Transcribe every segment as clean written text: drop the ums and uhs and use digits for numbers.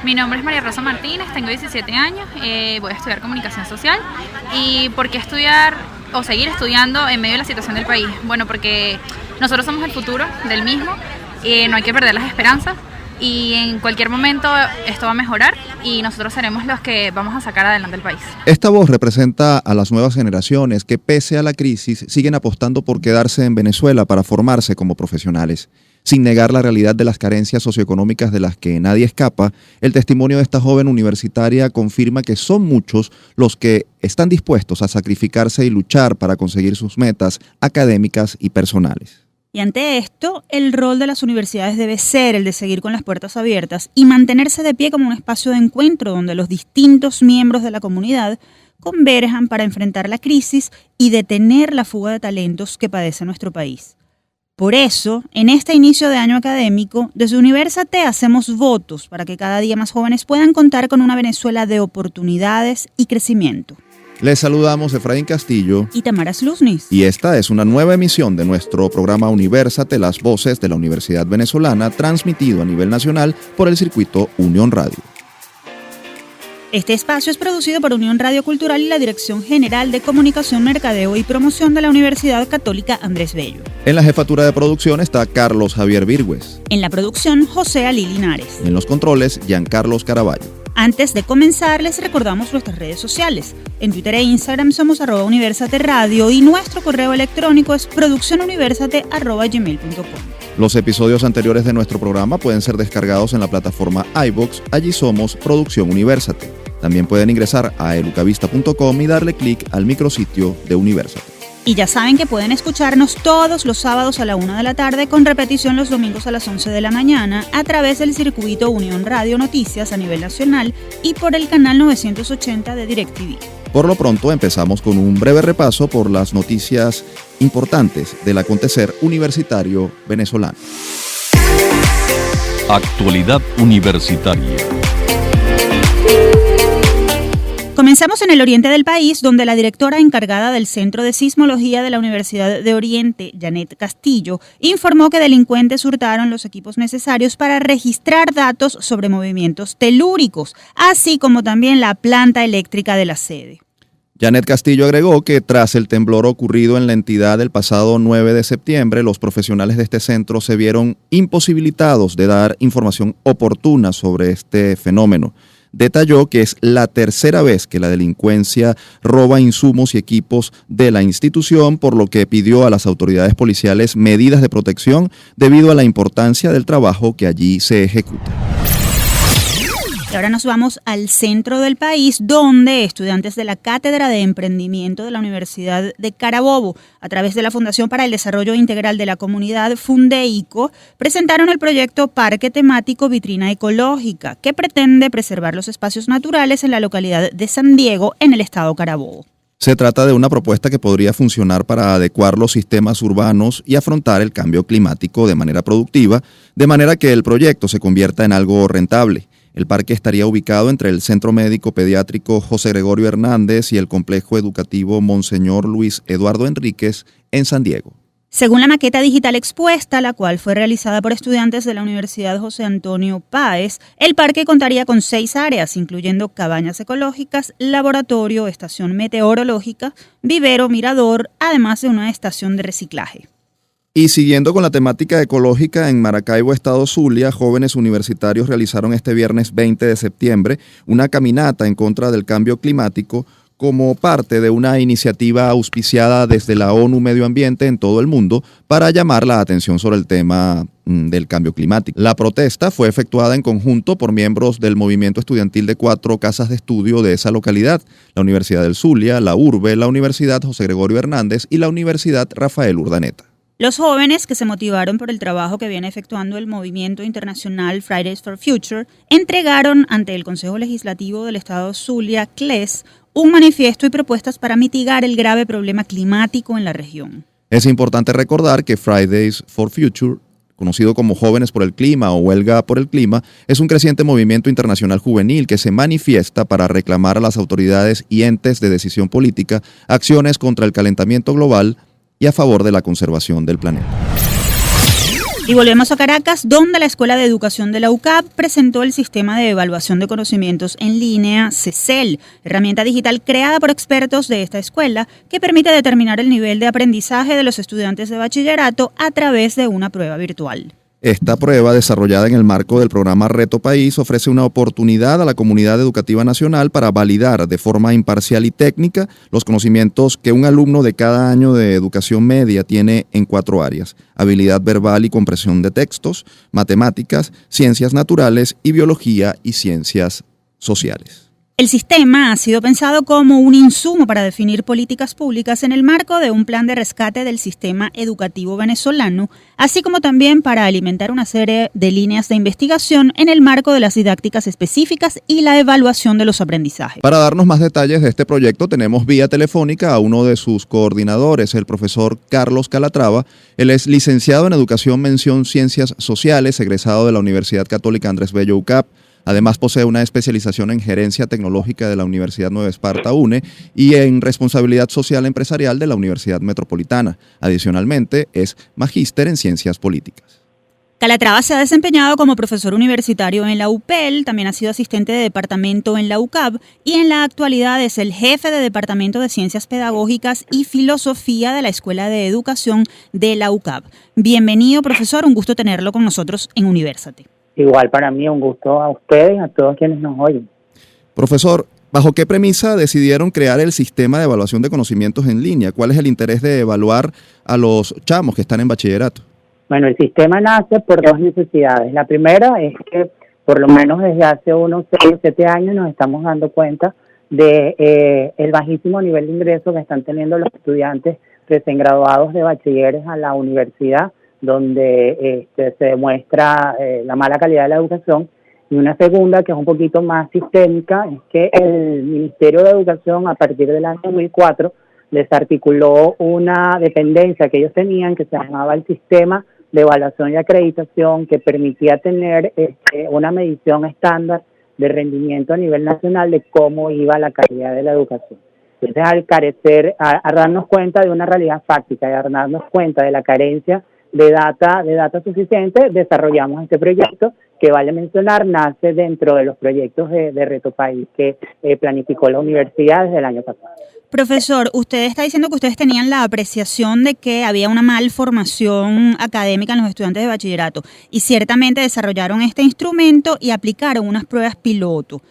Mi nombre es María Rosa Martínez, tengo 17 años, voy a estudiar comunicación social. ¿Y por qué estudiar o seguir estudiando en medio de la situación del país? Bueno, porque nosotros somos el futuro del mismo, no hay que perder las esperanzas y en cualquier momento esto va a mejorar y nosotros seremos los que vamos a sacar adelante el país. Esta voz representa a las nuevas generaciones que pese a la crisis siguen apostando por quedarse en Venezuela para formarse como profesionales. Sin negar la realidad de las carencias socioeconómicas de las que nadie escapa, el testimonio de esta joven universitaria confirma que son muchos los que están dispuestos a sacrificarse y luchar para conseguir sus metas académicas y personales. Y ante esto, el rol de las universidades debe ser el de seguir con las puertas abiertas y mantenerse de pie como un espacio de encuentro donde los distintos miembros de la comunidad converjan para enfrentar la crisis y detener la fuga de talentos que padece nuestro país. Por eso, en este inicio de año académico, desde Universate hacemos votos para que cada día más jóvenes puedan contar con una Venezuela de oportunidades y crecimiento. Les saludamos Efraín Castillo y Tamara Sluznis. Y esta es una nueva emisión de nuestro programa Universate, las voces de la Universidad Venezolana, transmitido a nivel nacional por el circuito Unión Radio. Este espacio es producido por Unión Radio Cultural y la Dirección General de Comunicación, Mercadeo y Promoción de la Universidad Católica Andrés Bello. En la jefatura de producción está Carlos Javier Virgües. En la producción, José Ali Linares. En los controles, Giancarlos Caraballo. Antes de comenzar, les recordamos nuestras redes sociales. En Twitter e Instagram somos @Universate Radio y nuestro correo electrónico es produccionuniversate@gmail.com. Los episodios anteriores de nuestro programa pueden ser descargados en la plataforma iVoox. Allí somos Producción Universate. También pueden ingresar a educavista.com y darle clic al micrositio de Universate. Y ya saben que pueden escucharnos todos los sábados a la 1 de la tarde con repetición los domingos a las 11 de la mañana a través del circuito Unión Radio Noticias a nivel nacional y por el canal 980 de DirecTV. Por lo pronto empezamos con un breve repaso por las noticias importantes del acontecer universitario venezolano. Actualidad universitaria. Comenzamos en el oriente del país, donde la directora encargada del Centro de Sismología de la Universidad de Oriente, Janet Castillo, informó que delincuentes hurtaron los equipos necesarios para registrar datos sobre movimientos telúricos, así como también la planta eléctrica de la sede. Janet Castillo agregó que tras el temblor ocurrido en la entidad el pasado 9 de septiembre, los profesionales de este centro se vieron imposibilitados de dar información oportuna sobre este fenómeno. Detalló que es la tercera vez que la delincuencia roba insumos y equipos de la institución, por lo que pidió a las autoridades policiales medidas de protección debido a la importancia del trabajo que allí se ejecuta. Y ahora nos vamos al centro del país, donde estudiantes de la Cátedra de Emprendimiento de la Universidad de Carabobo, a través de la Fundación para el Desarrollo Integral de la Comunidad, Fundeico, presentaron el proyecto Parque Temático Vitrina Ecológica, que pretende preservar los espacios naturales en la localidad de San Diego, en el estado Carabobo. Se trata de una propuesta que podría funcionar para adecuar los sistemas urbanos y afrontar el cambio climático de manera productiva, de manera que el proyecto se convierta en algo rentable. El parque estaría ubicado entre el Centro Médico Pediátrico José Gregorio Hernández y el Complejo Educativo Monseñor Luis Eduardo Enríquez en San Diego. Según la maqueta digital expuesta, la cual fue realizada por estudiantes de la Universidad José Antonio Páez, el parque contaría con 6 áreas, incluyendo cabañas ecológicas, laboratorio, estación meteorológica, vivero, mirador, además de una estación de reciclaje. Y siguiendo con la temática ecológica, en Maracaibo, estado Zulia, jóvenes universitarios realizaron este viernes 20 de septiembre una caminata en contra del cambio climático como parte de una iniciativa auspiciada desde la ONU Medio Ambiente en todo el mundo para llamar la atención sobre el tema del cambio climático. La protesta fue efectuada en conjunto por miembros del movimiento estudiantil de 4 casas de estudio de esa localidad: la Universidad del Zulia, la URBE, la Universidad José Gregorio Hernández y la Universidad Rafael Urdaneta. Los jóvenes, que se motivaron por el trabajo que viene efectuando el movimiento internacional Fridays for Future, entregaron ante el Consejo Legislativo del Estado Zulia, CLES, un manifiesto y propuestas para mitigar el grave problema climático en la región. Es importante recordar que Fridays for Future, conocido como Jóvenes por el Clima o Huelga por el Clima, es un creciente movimiento internacional juvenil que se manifiesta para reclamar a las autoridades y entes de decisión política acciones contra el calentamiento global y a favor de la conservación del planeta. Y volvemos a Caracas, donde la Escuela de Educación de la UCAP presentó el Sistema de Evaluación de Conocimientos en Línea, CECEL, herramienta digital creada por expertos de esta escuela que permite determinar el nivel de aprendizaje de los estudiantes de bachillerato a través de una prueba virtual. Esta prueba, desarrollada en el marco del programa Reto País, ofrece una oportunidad a la comunidad educativa nacional para validar de forma imparcial y técnica los conocimientos que un alumno de cada año de educación media tiene en 4 áreas: habilidad verbal y comprensión de textos, matemáticas, ciencias naturales y biología y ciencias sociales. El sistema ha sido pensado como un insumo para definir políticas públicas en el marco de un plan de rescate del sistema educativo venezolano, así como también para alimentar una serie de líneas de investigación en el marco de las didácticas específicas y la evaluación de los aprendizajes. Para darnos más detalles de este proyecto, tenemos vía telefónica a uno de sus coordinadores, el profesor Carlos Calatrava. Él es licenciado en Educación Mención Ciencias Sociales, egresado de la Universidad Católica Andrés Bello UCAP. Además, posee una especialización en Gerencia Tecnológica de la Universidad Nueva Esparta UNE y en Responsabilidad Social Empresarial de la Universidad Metropolitana. Adicionalmente, es magíster en Ciencias Políticas. Calatrava se ha desempeñado como profesor universitario en la UPEL, también ha sido asistente de departamento en la UCAP y en la actualidad es el jefe de Departamento de Ciencias Pedagógicas y Filosofía de la Escuela de Educación de la UCAP. Bienvenido, profesor, un gusto tenerlo con nosotros en Universate. Igual para mí, un gusto a ustedes y a todos quienes nos oyen. Profesor, ¿bajo qué premisa decidieron crear el sistema de evaluación de conocimientos en línea? ¿Cuál es el interés de evaluar a los chamos que están en bachillerato? Bueno, el sistema nace por 2 necesidades. La primera es que, por lo menos desde hace unos 6 o 7 años, nos estamos dando cuenta de el bajísimo nivel de ingreso que están teniendo los estudiantes recién graduados de bachilleres a la universidad, donde se demuestra la mala calidad de la educación. Y una segunda, que es un poquito más sistémica, es que el Ministerio de Educación, a partir del año 2004, desarticuló una dependencia que ellos tenían que se llamaba el Sistema de Evaluación y Acreditación, que permitía tener una medición estándar de rendimiento a nivel nacional de cómo iba la calidad de la educación. Entonces, al carecer, a darnos cuenta de una realidad fáctica, a darnos cuenta de la carencia de data suficiente, desarrollamos este proyecto que, vale mencionar, nace dentro de los proyectos de Reto País que planificó la universidad desde el año pasado. Profesor, usted está diciendo que ustedes tenían la apreciación de que había una malformación académica en los estudiantes de bachillerato y ciertamente desarrollaron este instrumento y aplicaron unas pruebas piloto.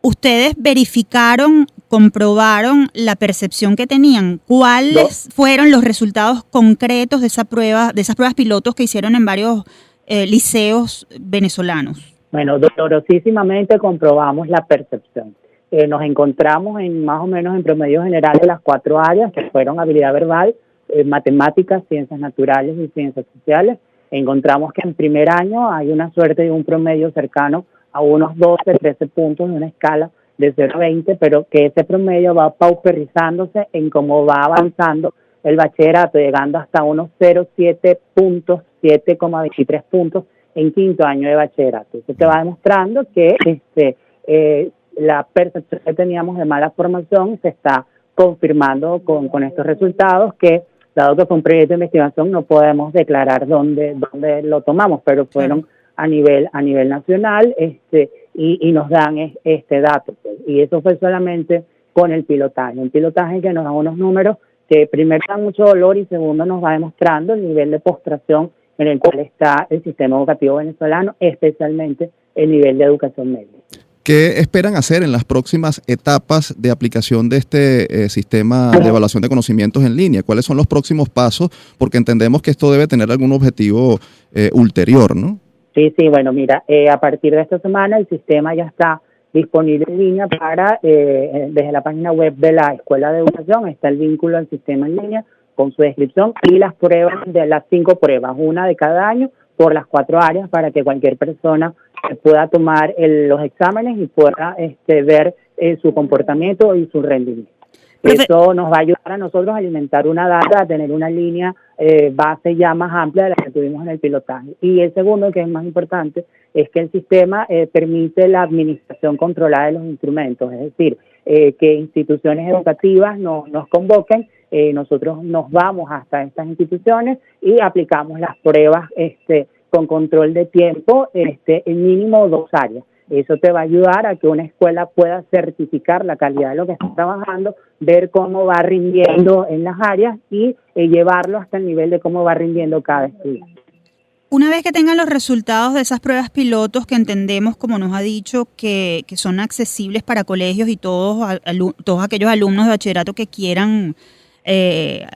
¿Ustedes verificaron, comprobaron la percepción que tenían? ¿Cuáles fueron los resultados concretos de esas pruebas pilotos que hicieron en varios liceos venezolanos? Bueno, dolorosísimamente comprobamos la percepción. Nos encontramos en más o menos en promedio general de las 4 áreas, que fueron habilidad verbal, matemáticas, ciencias naturales y ciencias sociales. Encontramos que en primer año hay una suerte de un promedio cercano a unos 12, 13 puntos de una escala de 0 a 20, pero que ese promedio va pauperizándose en cómo va avanzando el bachillerato, llegando hasta unos 0,7 puntos, 7,23 puntos en quinto año de bachillerato. Eso te va demostrando que la percepción que teníamos de mala formación se está confirmando con estos resultados que, dado que fue un proyecto de investigación, no podemos declarar dónde lo tomamos, pero fueron a nivel nacional y nos dan este dato. Y eso fue solamente con el pilotaje. Un pilotaje que nos da unos números que primero dan mucho dolor y segundo nos va demostrando el nivel de postración en el cual está el sistema educativo venezolano, especialmente el nivel de educación media. ¿Qué esperan hacer en las próximas etapas de aplicación de este sistema de evaluación de conocimientos en línea? ¿Cuáles son los próximos pasos? Porque entendemos que esto debe tener algún objetivo ulterior, ¿no? Sí, bueno, mira, a partir de esta semana el sistema ya está disponible en línea para, desde la página web de la Escuela de Educación, está el vínculo al sistema en línea con su descripción y las pruebas de las 5 pruebas, una de cada año por las 4 áreas para que cualquier persona pueda tomar los exámenes y pueda ver su comportamiento y su rendimiento. Eso nos va a ayudar a nosotros a alimentar una data, a tener una línea base ya más amplia de la que tuvimos en el pilotaje. Y el segundo, que es más importante, es que el sistema permite la administración controlada de los instrumentos, es decir, que instituciones educativas nos convoquen nosotros nos vamos hasta estas instituciones y aplicamos las pruebas con control de tiempo en mínimo 2 áreas. Eso te va a ayudar a que una escuela pueda certificar la calidad de lo que está trabajando, ver cómo va rindiendo en las áreas y llevarlo hasta el nivel de cómo va rindiendo cada estudiante. Una vez que tengan los resultados de esas pruebas pilotos que entendemos, como nos ha dicho, que son accesibles para colegios y todos aquellos alumnos de bachillerato que quieran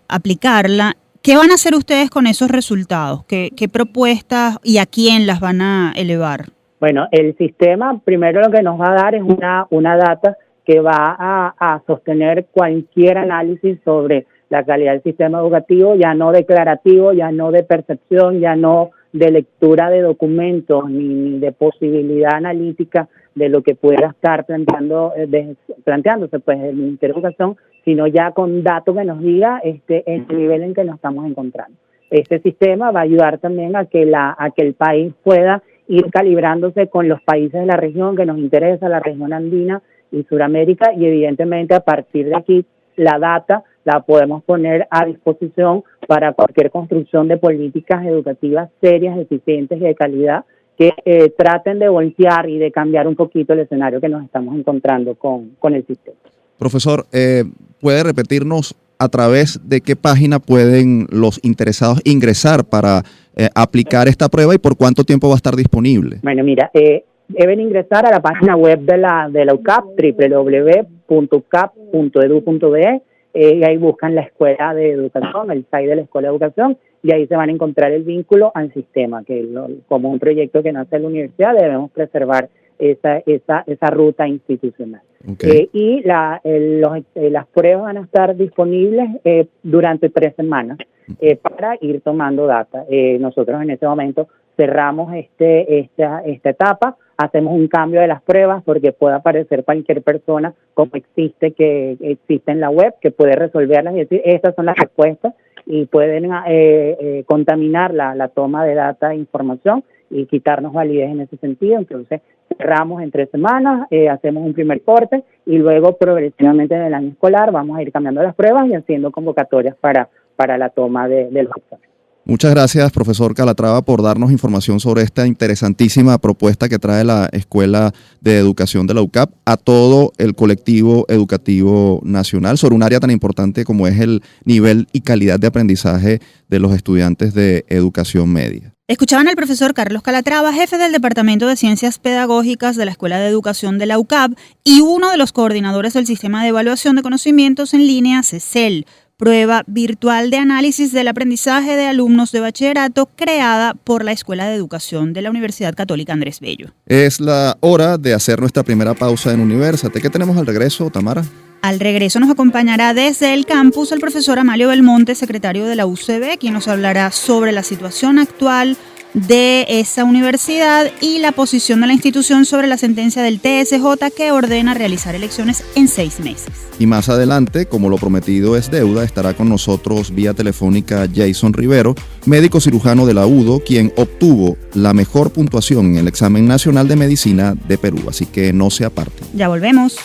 aplicarla, ¿qué van a hacer ustedes con esos resultados? ¿Qué propuestas y a quién las van a elevar? Bueno, el sistema primero lo que nos va a dar es una data que va a sostener cualquier análisis sobre la calidad del sistema educativo, ya no declarativo, ya no de percepción, ya no de lectura de documentos, ni de posibilidad analítica de lo que pueda estar planteándose pues el Ministerio de Educación, sino ya con datos que nos diga el nivel en que nos estamos encontrando. Este sistema va a ayudar también a que el país pueda ir calibrándose con los países de la región que nos interesa, la región andina y Suramérica, y evidentemente a partir de aquí la data la podemos poner a disposición para cualquier construcción de políticas educativas serias, eficientes y de calidad que traten de voltear y de cambiar un poquito el escenario que nos estamos encontrando con el sistema. Profesor, ¿puede repetirnos a través de qué página pueden los interesados ingresar para aplicar esta prueba y por cuánto tiempo va a estar disponible? Bueno, mira, deben ingresar a la página web de la UCAP, www.ucap.edu.be, y ahí buscan la Escuela de Educación, el site de la Escuela de Educación, y ahí se van a encontrar el vínculo al sistema, que como un proyecto que nace en la universidad debemos preservar esa ruta institucional. Okay. Y las pruebas van a estar disponibles durante 3 semanas para ir tomando data. Nosotros en este momento cerramos esta etapa, hacemos un cambio de las pruebas porque puede aparecer cualquier persona como existe en la web que puede resolverlas y decir estas son las respuestas y pueden contaminar la toma de data e información y quitarnos validez en ese sentido. Entonces cerramos en 3 semanas, hacemos un primer corte y luego progresivamente en el año escolar vamos a ir cambiando las pruebas y haciendo convocatorias para la toma de los exámenes. Muchas gracias, profesor Calatrava, por darnos información sobre esta interesantísima propuesta que trae la Escuela de Educación de la UCAP a todo el colectivo educativo nacional sobre un área tan importante como es el nivel y calidad de aprendizaje de los estudiantes de educación media. Escuchaban al profesor Carlos Calatrava, jefe del Departamento de Ciencias Pedagógicas de la Escuela de Educación de la UCAP y uno de los coordinadores del Sistema de Evaluación de Conocimientos en Línea, CECEL, prueba virtual de análisis del aprendizaje de alumnos de bachillerato creada por la Escuela de Educación de la Universidad Católica Andrés Bello. Es la hora de hacer nuestra primera pausa en Universate. ¿Qué tenemos al regreso, Tamara? Al regreso nos acompañará desde el campus el profesor Amalio Belmonte, secretario de la UCB, quien nos hablará sobre la situación actual de esa universidad y la posición de la institución sobre la sentencia del TSJ que ordena realizar elecciones en 6 meses. Y más adelante, como lo prometido es deuda, estará con nosotros vía telefónica Jason Rivero, médico cirujano de la UDO, quien obtuvo la mejor puntuación en el examen nacional de medicina de Perú, así que no se aparte. Ya volvemos.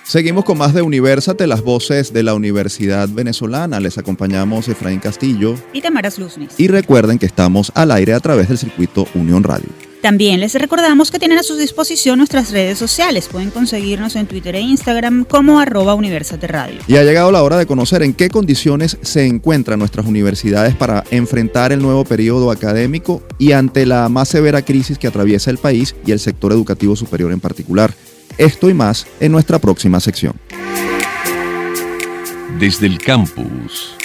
Seguimos con más de Universate, las voces de la Universidad Venezolana. Les acompañamos Efraín Castillo y Tamara Sluznis. Y recuerden que estamos al aire a través del circuito Unión Radio. También les recordamos que tienen a su disposición nuestras redes sociales. Pueden conseguirnos en Twitter e Instagram como @Universate Radio. Y ha llegado la hora de conocer en qué condiciones se encuentran nuestras universidades para enfrentar el nuevo periodo académico y ante la más severa crisis que atraviesa el país y el sector educativo superior en particular. Esto y más en nuestra próxima sección. Desde el campus.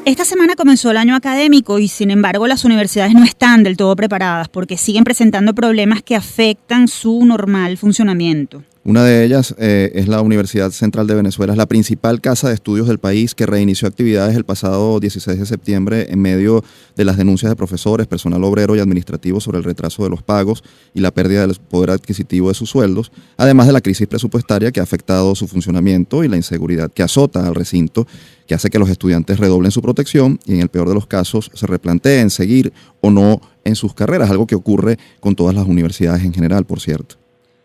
Esta semana comenzó el año académico y sin embargo las universidades no están del todo preparadas porque siguen presentando problemas que afectan su normal funcionamiento. Una de ellas es la Universidad Central de Venezuela, es la principal casa de estudios del país que reinició actividades el pasado 16 de septiembre en medio de las denuncias de profesores, personal obrero y administrativo sobre el retraso de los pagos y la pérdida del poder adquisitivo de sus sueldos, además de la crisis presupuestaria que ha afectado su funcionamiento y la inseguridad que azota al recinto, que hace que los estudiantes redoblen su protección y en el peor de los casos se replanteen seguir o no en sus carreras, algo que ocurre con todas las universidades en general, por cierto.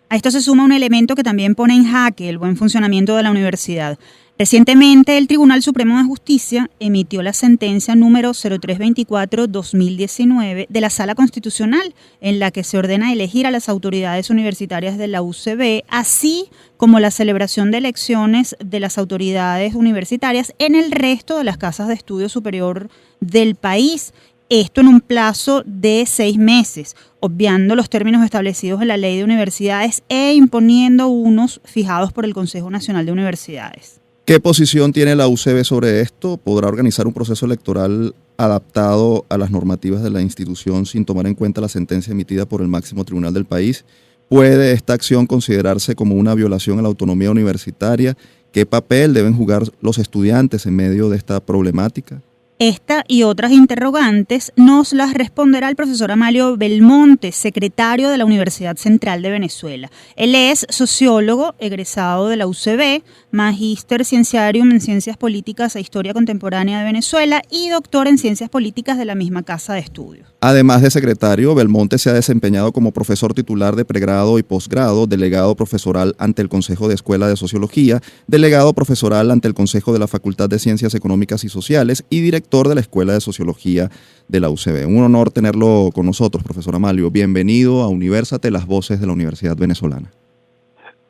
A esto se suma un elemento que también pone en jaque el buen funcionamiento de la universidad. Recientemente, el Tribunal Supremo de Justicia emitió la sentencia número 0324-2019 de la Sala Constitucional, en la que se ordena elegir a las autoridades universitarias de la UCB, así como la celebración de elecciones de las autoridades universitarias en el resto de las casas de estudio superior del país. Esto en un plazo de 6 meses, obviando los términos establecidos en la Ley de Universidades e imponiendo unos fijados por el Consejo Nacional de Universidades. ¿Qué posición tiene la UCB sobre esto? ¿Podrá organizar un proceso electoral adaptado a las normativas de la institución sin tomar en cuenta la sentencia emitida por el máximo tribunal del país? ¿Puede esta acción considerarse como una violación a la autonomía universitaria? ¿Qué papel deben jugar los estudiantes en medio de esta problemática? Esta y otras interrogantes nos las responderá el profesor Amalio Belmonte, secretario de la Universidad Central de Venezuela. Él es sociólogo, egresado de la UCB, magíster cienciarium en Ciencias Políticas e Historia Contemporánea de Venezuela y doctor en Ciencias Políticas de la misma casa de estudios. Además de secretario, Belmonte se ha desempeñado como profesor titular de pregrado y posgrado, delegado profesoral ante el Consejo de Escuela de Sociología, delegado profesoral ante el Consejo de la Facultad de Ciencias Económicas y Sociales y director de la Escuela de Sociología de la UCB. Un honor tenerlo con nosotros, profesor Amalio. Bienvenido a Universate, las voces de la Universidad Venezolana.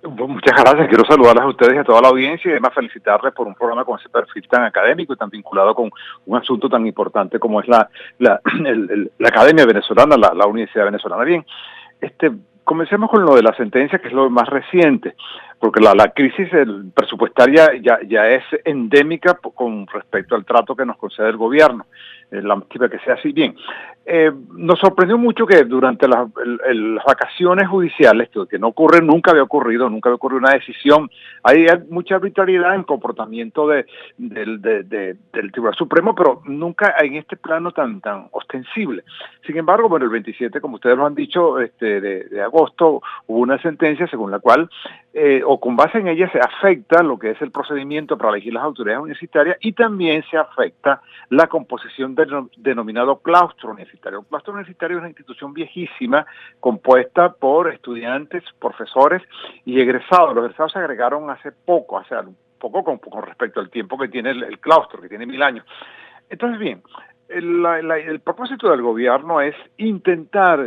Muchas gracias, quiero saludarles a ustedes y a toda la audiencia y además felicitarles por un programa con ese perfil tan académico y tan vinculado con un asunto tan importante como es la Academia Venezolana, la Universidad Venezolana. Bien, comencemos con lo de la sentencia, que es lo más reciente, porque la crisis presupuestaria ya es endémica con respecto al trato que nos concede el gobierno, lástima que sea así. Bien, nos sorprendió mucho que durante las vacaciones judiciales, que nunca había ocurrido una decisión, hay mucha arbitrariedad en el comportamiento del Tribunal Supremo, pero nunca en este plano tan ostensible. Sin embargo, bueno, el 27, como ustedes lo han dicho, de agosto, hubo una sentencia según la cual, o con base en ella, se afecta lo que es el procedimiento para elegir las autoridades universitarias y también se afecta la composición del denominado claustro universitario. El claustro universitario es una institución viejísima compuesta por estudiantes, profesores y egresados. Los egresados se agregaron hace poco con respecto al tiempo que tiene el claustro, que tiene 1000 años. Entonces, bien, el propósito del gobierno es intentar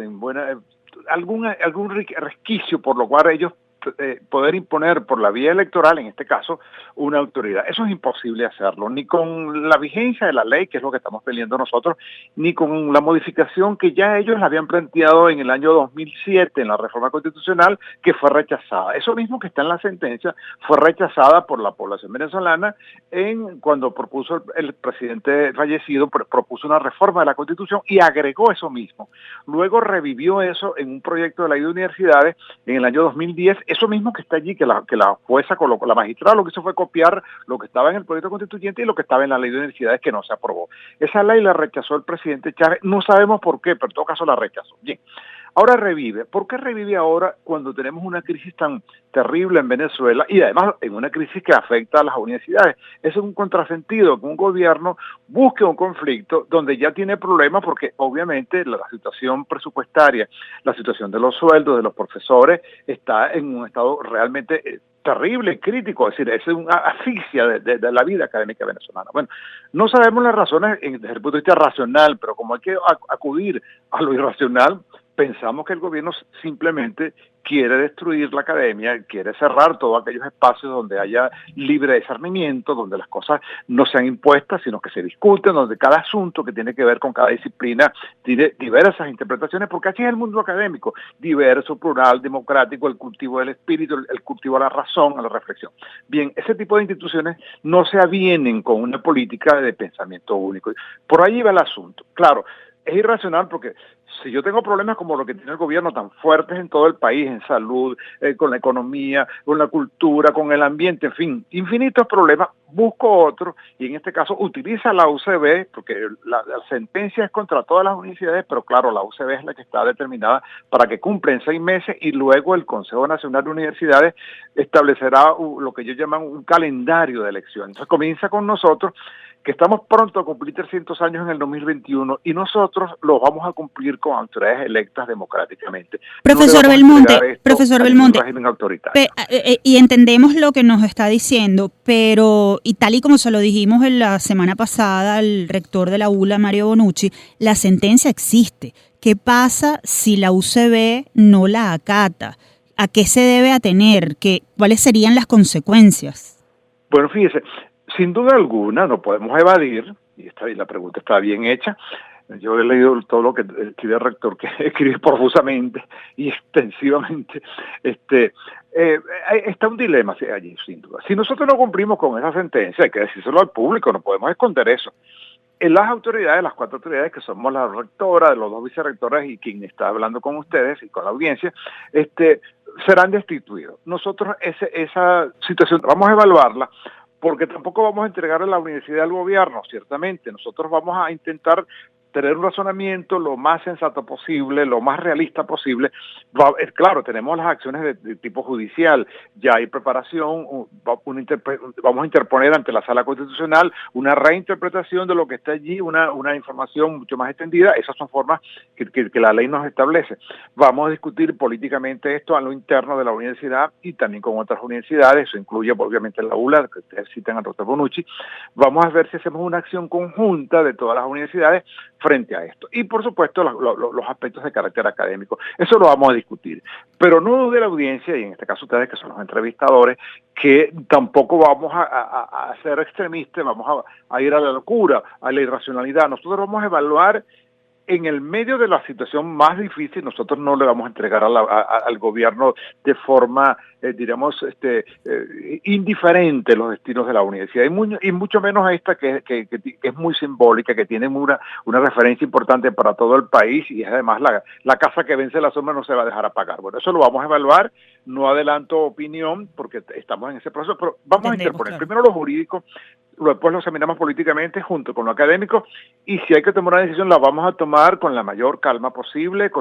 algún resquicio por lo cual ellos poder imponer por la vía electoral, en este caso, una autoridad. Eso es imposible hacerlo, ni con la vigencia de la ley, que es lo que estamos peleando nosotros, ni con la modificación que ya ellos habían planteado en el año 2007 en la reforma constitucional, que fue rechazada. Eso mismo que está en la sentencia fue rechazada por la población venezolana cuando propuso el presidente fallecido, propuso una reforma de la Constitución y agregó eso mismo. Luego revivió eso en un proyecto de ley de universidades en el año 2010, eso mismo que está allí, que la jueza colocó, la magistrada lo que hizo fue copiar lo que estaba en el proyecto constituyente y lo que estaba en la ley de universidades que no se aprobó. Esa ley la rechazó el presidente Chávez, no sabemos por qué, pero en todo caso la rechazó. Bien, ahora revive. ¿Por qué revive ahora cuando tenemos una crisis tan terrible en Venezuela y además en una crisis que afecta a las universidades? Es un contrasentido que un gobierno busque un conflicto donde ya tiene problemas porque obviamente la situación presupuestaria, la situación de los sueldos de los profesores está en un estado realmente terrible, crítico, es decir, es una asfixia de la vida académica venezolana. Bueno, no sabemos las razones desde el punto de vista racional, pero como hay que acudir a lo irracional, pensamos que el gobierno simplemente quiere destruir la academia, quiere cerrar todos aquellos espacios donde haya libre discernimiento, donde las cosas no sean impuestas, sino que se discuten, donde cada asunto que tiene que ver con cada disciplina tiene diversas interpretaciones, porque así es el mundo académico, diverso, plural, democrático, el cultivo del espíritu, el cultivo a la razón, a la reflexión. Bien, ese tipo de instituciones no se avienen con una política de pensamiento único. Por ahí va el asunto. Claro, es irracional porque Si yo tengo problemas como lo que tiene el gobierno tan fuertes en todo el país, en salud, con la economía, con la cultura, con el ambiente, en fin, infinitos problemas, busco otro y en este caso utiliza la UCB, porque la sentencia es contra todas las universidades, pero claro, la UCB es la que está determinada para que cumpla en 6 meses y luego el Consejo Nacional de Universidades establecerá lo que ellos llaman un calendario de elecciones. Entonces comienza con nosotros, que estamos pronto a cumplir 300 años en el 2021 y nosotros los vamos a cumplir con autoridades electas democráticamente. Profesor Belmonte, régimen autoritario. Y entendemos lo que nos está diciendo, pero y tal y como se lo dijimos en la semana pasada al rector de la ULA, Mario Bonucci, la sentencia existe. ¿Qué pasa si la UCB no la acata? ¿A qué se debe atener? ¿Cuáles serían las consecuencias? Bueno, fíjese, sin duda alguna no podemos evadir, y la pregunta está bien hecha. Yo he leído todo lo que escribe el rector, que escribe profusamente y extensivamente. Está un dilema allí, sin duda. Si nosotros no cumplimos con esa sentencia, hay que decírselo al público, no podemos esconder eso. Las autoridades, las 4 autoridades que somos la rectora, los 2 vicerrectores y quien está hablando con ustedes y con la audiencia, serán destituidos. Nosotros esa situación vamos a evaluarla, porque tampoco vamos a entregar a la universidad al gobierno, ciertamente. Nosotros vamos a intentar tener un razonamiento lo más sensato posible, lo más realista posible. Claro, tenemos las acciones de tipo judicial, ya hay preparación, vamos a interponer ante la Sala Constitucional una reinterpretación de lo que está allí, una información mucho más extendida. Esas son formas que la ley nos establece. Vamos a discutir políticamente esto a lo interno de la universidad y también con otras universidades, eso incluye obviamente la ULA, que ustedes citan al doctor Bonucci. Vamos a ver si hacemos una acción conjunta de todas las universidades frente a esto. Y por supuesto los aspectos de carácter académico. Eso lo vamos a discutir. Pero no de la audiencia, y en este caso ustedes que son los entrevistadores, que tampoco vamos a ser extremistas, vamos a ir a la locura, a la irracionalidad. Nosotros vamos a evaluar en el medio de la situación más difícil. Nosotros no le vamos a entregar al gobierno de forma, indiferente los destinos de la universidad, y mucho menos esta que es muy simbólica, que tiene una referencia importante para todo el país, y es además la casa que vence la sombra no se va a dejar apagar. Bueno, eso lo vamos a evaluar, no adelanto opinión porque estamos en ese proceso, pero vamos a interponer primero lo jurídico, después lo examinamos políticamente junto con lo académico, y si hay que tomar una decisión la vamos a tomar con la mayor calma posible,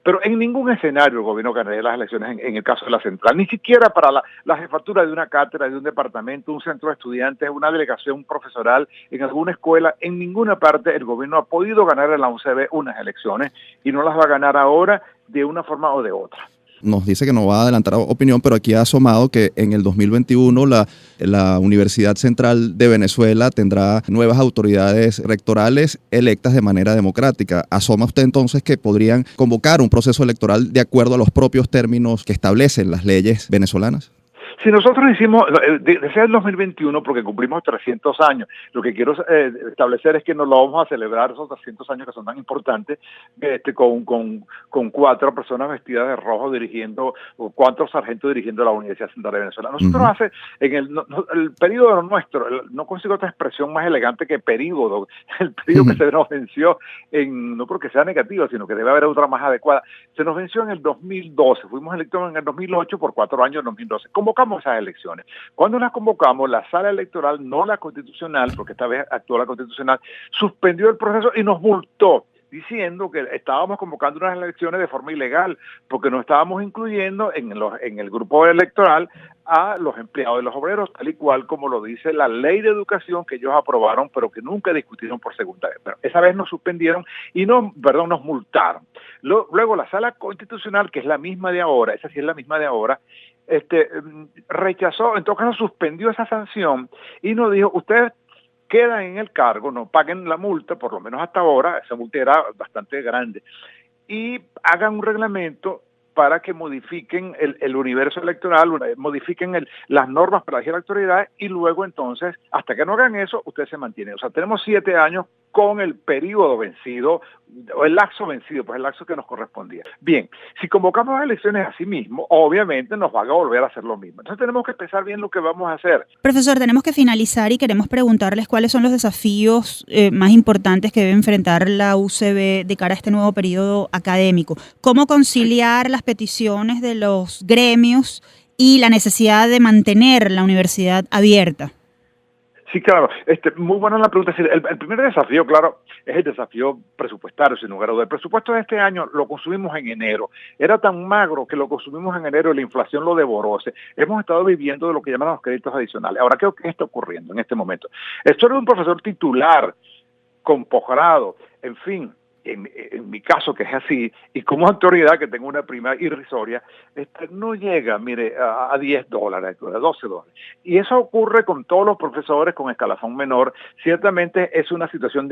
pero en ningún escenario el gobierno ganaría las elecciones en el caso de la central, ni siquiera para la jefatura de una cátedra, de un departamento, un centro de estudiantes, una delegación profesoral, en alguna escuela, en ninguna parte el gobierno ha podido ganar en la UCB unas elecciones y no las va a ganar ahora de una forma o de otra. Nos dice que no va a adelantar opinión, pero aquí ha asomado que en el 2021 la Universidad Central de Venezuela tendrá nuevas autoridades rectorales electas de manera democrática. ¿Asoma usted entonces que podrían convocar un proceso electoral de acuerdo a los propios términos que establecen las leyes venezolanas? Si nosotros hicimos, desde el 2021, porque cumplimos 300 años, lo que quiero establecer es que nos lo vamos a celebrar esos 300 años que son tan importantes, con 4 personas vestidas de rojo dirigiendo, o 4 sargentos dirigiendo la Universidad Central de Venezuela. Nosotros en el periodo nuestro, no consigo otra expresión más elegante que periodo, el periodo que se nos venció, no creo que sea negativo, sino que debe haber otra más adecuada. Se nos venció en el 2012, fuimos electos en el 2008 por 4 años en 2012. Convocamos esas elecciones. Cuando las convocamos, la sala electoral, no la constitucional, porque esta vez actuó la constitucional, suspendió el proceso y nos multó, diciendo que estábamos convocando unas elecciones de forma ilegal, porque no estábamos incluyendo en el grupo electoral a los empleados de los obreros, tal y cual como lo dice la ley de educación que ellos aprobaron, pero que nunca discutieron por segunda vez. Pero esa vez nos suspendieron y nos multaron. Luego la sala constitucional, que es la misma de ahora, esa sí es la misma de ahora, rechazó, en todo caso suspendió esa sanción y nos dijo, ustedes quedan en el cargo, no paguen la multa, por lo menos hasta ahora, esa multa era bastante grande, y hagan un reglamento para que modifiquen el universo electoral, modifiquen las normas para elegir autoridades, y luego entonces, hasta que no hagan eso, ustedes se mantienen. O sea, tenemos 7 años con el periodo vencido, o el lapso vencido, pues el lapso que nos correspondía. Bien, si convocamos elecciones así mismo, obviamente nos van a volver a hacer lo mismo. Entonces tenemos que pensar bien lo que vamos a hacer. Profesor, tenemos que finalizar y queremos preguntarles cuáles son los desafíos más importantes que debe enfrentar la UCB de cara a este nuevo periodo académico. ¿Cómo conciliar las peticiones de los gremios y la necesidad de mantener la universidad abierta? Sí, claro. Muy buena la pregunta. El primer desafío, claro, es el desafío presupuestario, sin lugar a dudas. El presupuesto de este año lo consumimos en enero. Era tan magro que lo consumimos en enero y la inflación lo devoró. Hemos estado viviendo de lo que llaman los créditos adicionales. Ahora, ¿qué está ocurriendo en este momento? Esto era un profesor titular, con posgrado, en fin. En mi caso, que es así, y como autoridad que tengo una prima irrisoria, no llega, mire, a $10, a $12. Y eso ocurre con todos los profesores con escalafón menor. Ciertamente es una situación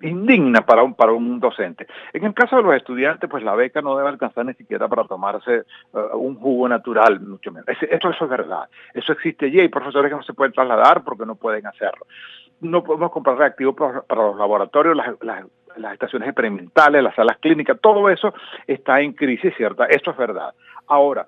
indigna para un docente. En el caso de los estudiantes, pues la beca no debe alcanzar ni siquiera para tomarse un jugo natural, mucho menos. Eso es verdad. Eso existe y hay profesores que no se pueden trasladar porque no pueden hacerlo. No podemos comprar reactivos para los laboratorios, las estaciones experimentales, las salas clínicas, todo eso está en crisis, ¿cierta? Esto es verdad. Ahora,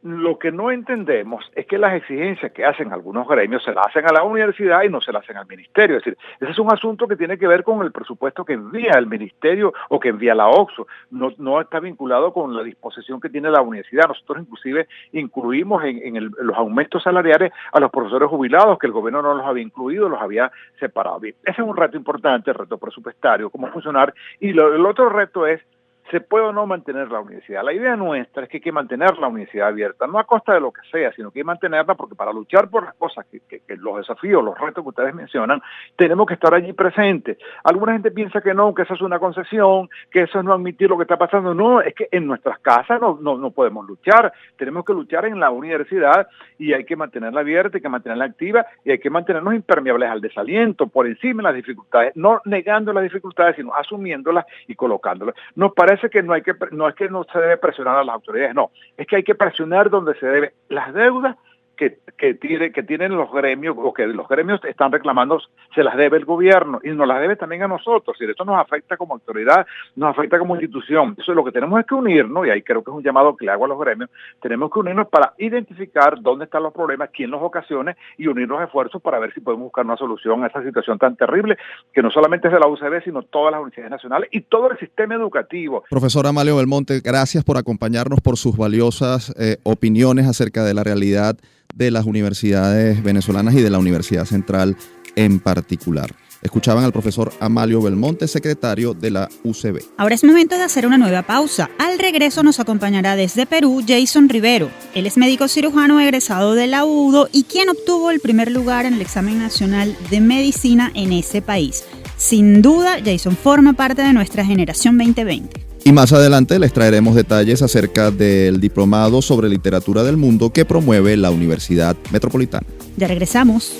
lo que no entendemos es que las exigencias que hacen algunos gremios se las hacen a la universidad y no se las hacen al ministerio. Es decir, ese es un asunto que tiene que ver con el presupuesto que envía el ministerio o que envía la OCSO. No está vinculado con la disposición que tiene la universidad. Nosotros inclusive incluimos en los aumentos salariales a los profesores jubilados, que el gobierno no los había incluido, los había separado. Bien, ese es un reto importante, el reto presupuestario, cómo funcionar. Y el otro reto es, ¿se puede o no mantener la universidad? La idea nuestra es que hay que mantener la universidad abierta, no a costa de lo que sea, sino que hay que mantenerla porque para luchar por las cosas, que los desafíos, los retos que ustedes mencionan, tenemos que estar allí presentes. Alguna gente piensa que no, que eso es una concesión, que eso es no admitir lo que está pasando. No, es que en nuestras casas no podemos luchar, tenemos que luchar en la universidad y hay que mantenerla abierta, hay que mantenerla activa y hay que mantenernos impermeables al desaliento, por encima de las dificultades, no negando las dificultades, sino asumiéndolas y colocándolas. Nos parece que no es que no se debe presionar a las autoridades, no, es que hay que presionar donde se debe. Las deudas que tienen los gremios, o que los gremios están reclamando, se las debe el gobierno y nos las debe también a nosotros. Y esto nos afecta como autoridad, nos afecta como institución. Eso es lo que tenemos es que unirnos, y ahí creo que es un llamado que le hago a los gremios, tenemos que unirnos para identificar dónde están los problemas, quién los ocasiona y unir los esfuerzos para ver si podemos buscar una solución a esta situación tan terrible que no solamente es de la UCB, sino todas las universidades nacionales y todo el sistema educativo. Profesor Amalio Belmonte, gracias por acompañarnos, por sus valiosas opiniones acerca de la realidad de las universidades venezolanas y de la Universidad Central en particular. Escuchaban al profesor Amalio Belmonte, secretario de la UCB. Ahora es momento de hacer una nueva pausa. Al regreso nos acompañará desde Perú Jason Rivero. Él es médico cirujano egresado de la UDO y quien obtuvo el primer lugar en el examen nacional de medicina en ese país. Sin duda, Jason forma parte de nuestra generación 2020. Y más adelante les traeremos detalles acerca del diplomado sobre literatura del mundo que promueve la Universidad Metropolitana. Ya regresamos.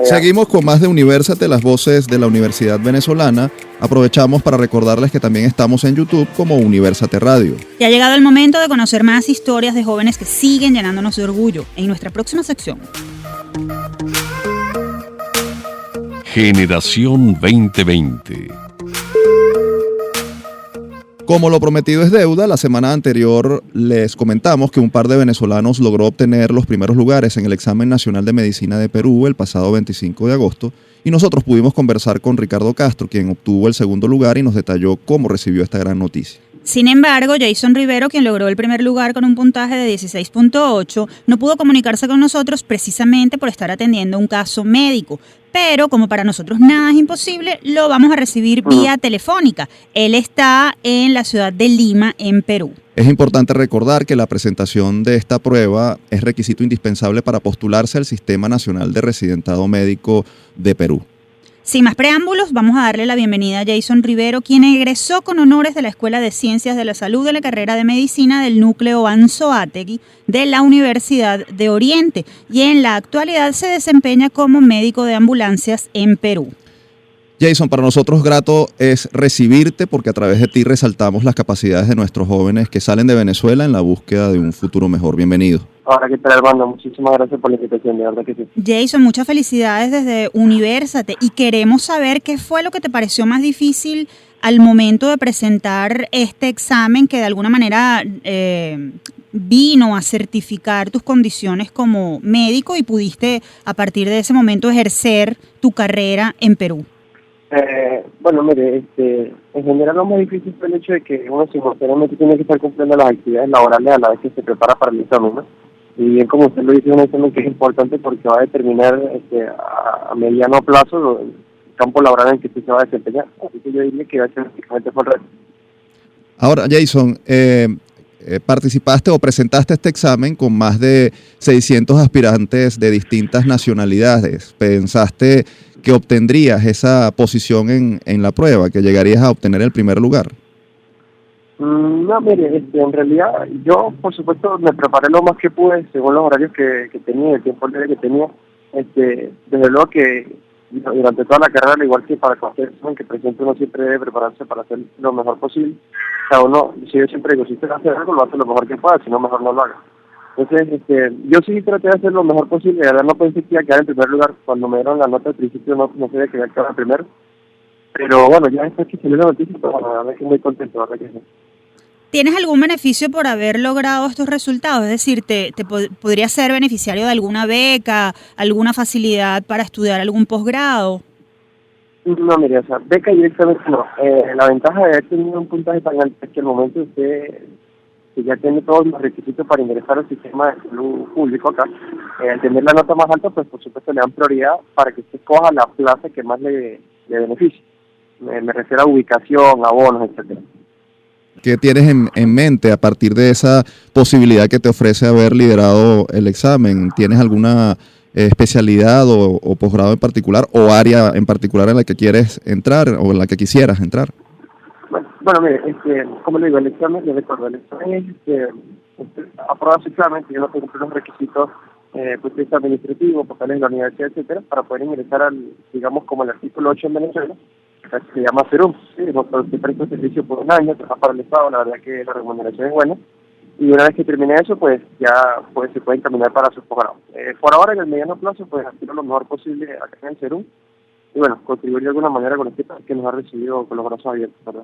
Seguimos con más de Universate, las voces de la Universidad Venezolana. Aprovechamos para recordarles que también estamos en YouTube como Universate Radio. Y ha llegado el momento de conocer más historias de jóvenes que siguen llenándonos de orgullo en nuestra próxima sección. Generación 2020. Como lo prometido es deuda, la semana anterior les comentamos que un par de venezolanos logró obtener los primeros lugares en el examen nacional de medicina de Perú el pasado 25 de agosto y nosotros pudimos conversar con Ricardo Castro, quien obtuvo el segundo lugar y nos detalló cómo recibió esta gran noticia. Sin embargo, Jason Rivero, quien logró el primer lugar con un puntaje de 16.8, no pudo comunicarse con nosotros precisamente por estar atendiendo un caso médico. Pero como para nosotros nada es imposible, lo vamos a recibir vía telefónica. Él está en la ciudad de Lima, en Perú. Es importante recordar que la presentación de esta prueba es requisito indispensable para postularse al Sistema Nacional de Residentado Médico de Perú. Sin más preámbulos, vamos a darle la bienvenida a Jason Rivero, quien egresó con honores de la Escuela de Ciencias de la Salud de la carrera de Medicina del Núcleo Anzoátegui de la Universidad de Oriente y en la actualidad se desempeña como médico de ambulancias en Perú. Jason, para nosotros grato es recibirte porque a través de ti resaltamos las capacidades de nuestros jóvenes que salen de Venezuela en la búsqueda de un futuro mejor. Bienvenido. Ahora, ¿qué tal, Armando? Muchísimas gracias por la invitación, de verdad que sí. Jason, muchas felicidades desde Universate y queremos saber qué fue lo que te pareció más difícil al momento de presentar este examen que de alguna manera vino a certificar tus condiciones como médico y pudiste a partir de ese momento ejercer tu carrera en Perú. Bueno, mire, en general lo más difícil fue el hecho de que uno simultáneamente tiene que estar cumpliendo las actividades laborales a la vez que se prepara para el examen, ¿no? Y bien, como usted lo dice, es un examen que es importante porque va a determinar a mediano plazo el campo laboral en el que usted se va a desempeñar. Así que yo diría que va a ser prácticamente por reto. Ahora, Jason, participaste o presentaste este examen con más de 600 aspirantes de distintas nacionalidades. ¿Pensaste que obtendrías esa posición en la prueba, que llegarías a obtener el primer lugar? No, mire, en realidad yo, por supuesto, me preparé lo más que pude según los horarios que tenía, el tiempo libre que tenía. Desde luego que durante toda la carrera, al igual que para cualquier examen que presente, uno siempre debe prepararse para hacer lo mejor posible. Cada uno, si yo siempre digo, si usted hace algo, lo hace lo mejor que pueda, si no, mejor no lo haga. Entonces, yo sí traté de hacer lo mejor posible. La verdad no pensé que iba a quedar en primer lugar. Cuando me dieron la nota al principio no sabía que iba a quedar primero. Pero bueno, ya después que salió la noticia, pues bueno, la verdad que muy contento, la verdad que sí. ¿Tienes algún beneficio por haber logrado estos resultados? Es decir, ¿podrías ser beneficiario de alguna beca, alguna facilidad para estudiar algún posgrado? No, mire, o sea, beca directamente no. La ventaja de haber tenido un puntaje tan alto es que al momento usted que ya tiene todos los requisitos para ingresar al sistema de salud público acá, al tener la nota más alta, pues por supuesto le dan prioridad para que usted coja la plaza que más le beneficie. Me refiero a ubicación, abonos, etcétera. ¿Qué tienes en mente a partir de esa posibilidad que te ofrece haber liderado el examen? ¿Tienes alguna especialidad o posgrado en particular o área en particular en la que quieres entrar o en la que quisieras entrar? Bueno, mire, como le digo, el examen, le recuerdo, el examen es aprobado su examen, yo no tengo los requisitos pues administrativos, papeles de la universidad, etcétera, para poder ingresar al, digamos, como el artículo 8 en Venezuela, que se llama Serum, ¿sí? Se presta servicio por un año, trabaja para el Estado, la verdad que la remuneración es buena, y una vez que termine eso, pues ya se puede encaminar para sus posgrados. Por ahora, en el mediano plazo, pues hacer lo mejor posible acá en el Serum, y bueno, contribuir de alguna manera con este país que nos ha recibido con los brazos abiertos, ¿verdad?